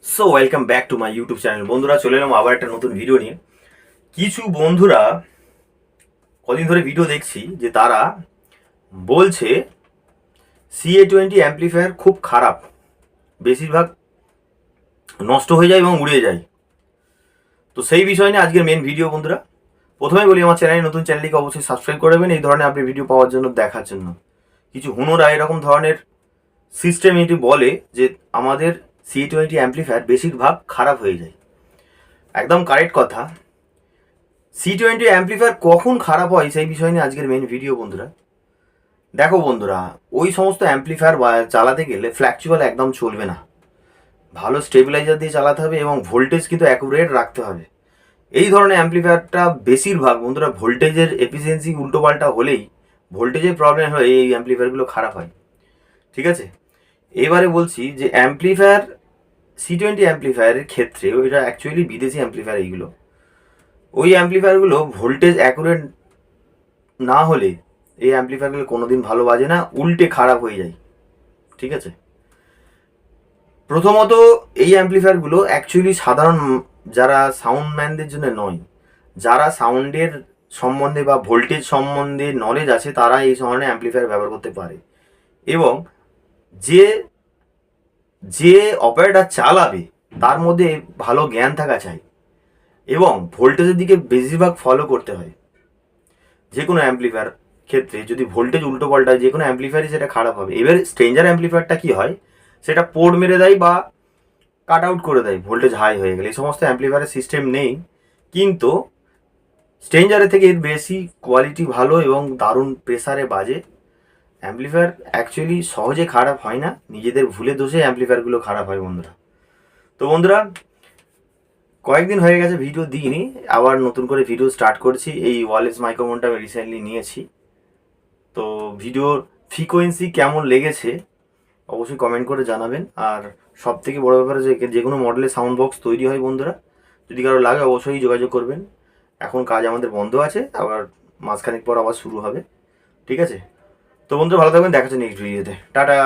So welcome back to my YouTube channel. বন্ধুরা, চলে এলাম আবার একটা নতুন ভিডিও নিয়ে। কিছু বন্ধুরা কদিন ধরে ভিডিও দেখছি যে তারা বলছে CA20 অ্যাম্প্লিফায়ার খুব খারাপ, বেশিরভাগ নষ্ট হয়ে যায় এবং উড়ে যায়। তো সেই বিষয় নিয়ে আজকের মেন ভিডিও। বন্ধুরা, প্রথমে বলি আমার চ্যানেলে নতুন, চ্যানেলটিকে অবশ্যই সাবস্ক্রাইব করে দেবেন এই ধরনের আপনি ভিডিও পাওয়ার জন্য, দেখার জন্য। কিছু হুনুরা এরকম ধরনের সিস্টেম এটি বলে যে আমাদের CA20 অ্যাম্প্লিফায়ার বেশিরভাগ খারাপ হয়ে যায়। একদম কারেক্ট কথা। C20 অ্যাম্প্লিফায়ার কখন খারাপ হয় সেই বিষয় নিয়ে আজকের মেন ভিডিও। বন্ধুরা দেখো, বন্ধুরা ওই সমস্ত অ্যাম্প্লিফায়ার চালাতে গেলে ফ্ল্যাকচুয়াল একদম চলবে না, ভালো স্টেবিলাইজার দিয়ে চালাতে হবে এবং ভোল্টেজ কিন্তু অ্যাকুরেট রাখতে হবে। এই ধরনের অ্যাম্প্লিফায়ারটা বেশিরভাগ বন্ধুরা ভোল্টেজের এফিসিয়েন্সি উল্টোপাল্টা হলেই, ভোল্টেজের প্রবলেম হয়ে এই অ্যাম্প্লিফায়ারগুলো খারাপ হয়। ঠিক আছে, এবারে বলছি যে অ্যাম্প্লিফায়ার C20 অ্যাম্প্লিফায়ারের ক্ষেত্রে ওইটা অ্যাকচুয়ালি বিদেশি অ্যাম্প্লিফায়ার। এইগুলো ওই অ্যাম্প্লিফায়ারগুলো ভোল্টেজ অ্যাকুরেট না হলে এই অ্যাম্প্লিফায়ারগুলো কোনোদিন ভালো বাজে না, উল্টে খারাপ হয়ে যায়। ঠিক আছে, প্রথমত এই অ্যাম্প্লিফায়ারগুলো অ্যাকচুয়ালি সাধারণ যারা সাউন্ডম্যানদের জন্য নয়, যারা সাউন্ডের সম্বন্ধে বা ভোল্টেজ সম্বন্ধে নলেজ আছে তারা এই ধরনের অ্যাম্প্লিফায়ার ব্যবহার করতে পারে। এবং যে যে অপারেটর চালাবে তার মধ্যে ভালো জ্ঞান থাকা চাই এবং ভোল্টেজের দিকে বেশিরভাগ ফলো করতে হয়। যে কোনো অ্যাম্প্লিফায়ার ক্ষেত্রে যদি ভোল্টেজ উল্টো পাল্টায়, যে কোনো অ্যাম্প্লিফায়ারই সেটা খারাপ হবে। এবার স্ট্রেঞ্জার অ্যাম্প্লিফায়ারটা কি হয়, সেটা পোর্ট মেরে দেয় বা কাট আউট করে দেয় ভোল্টেজ হাই হয়ে গেলে। এই সমস্ত অ্যাম্প্লিফায়ারের সিস্টেম নেই, কিন্তু স্ট্রেঞ্জারের থেকে এর বেশি কোয়ালিটি ভালো এবং দারুণ প্রেসারে বাজে। অ্যাম্প্লিফায়ার অ্যাকচুয়ালি সহজে খারাপ হয় না, নিজেদের ভুলে দোষে অ্যাম্প্লিফায়ারগুলো খারাপ হয়। বন্ধুরা, তো বন্ধুরা কয়েকদিন হয়ে গেছে ভিডিও দিইনি, আবার নতুন করে ভিডিও স্টার্ট করছি। এই ওয়ারলেস মাইক্রোফোনটা আমি রিসেন্টলি নিয়েছি। তো ভিডিওর ফ্রিকোয়েন্সি কেমন লেগেছে অবশ্যই কমেন্ট করে জানাবেন। আর সব থেকে বড়ো ব্যাপার যে কোনো মডেলের সাউন্ড বক্স তৈরি হয় বন্ধুরা, যদি কারো লাগে অবশ্যই যোগাযোগ করবেন। এখন কাজ আমাদের বন্ধ আছে, আবার মাসখানেক পর আবার শুরু হবে। ঠিক আছে, তো বন্ধুরা ভালো থাকবেন, দেখা হচ্ছে নেক্সট ভিডিওতে। টাটা।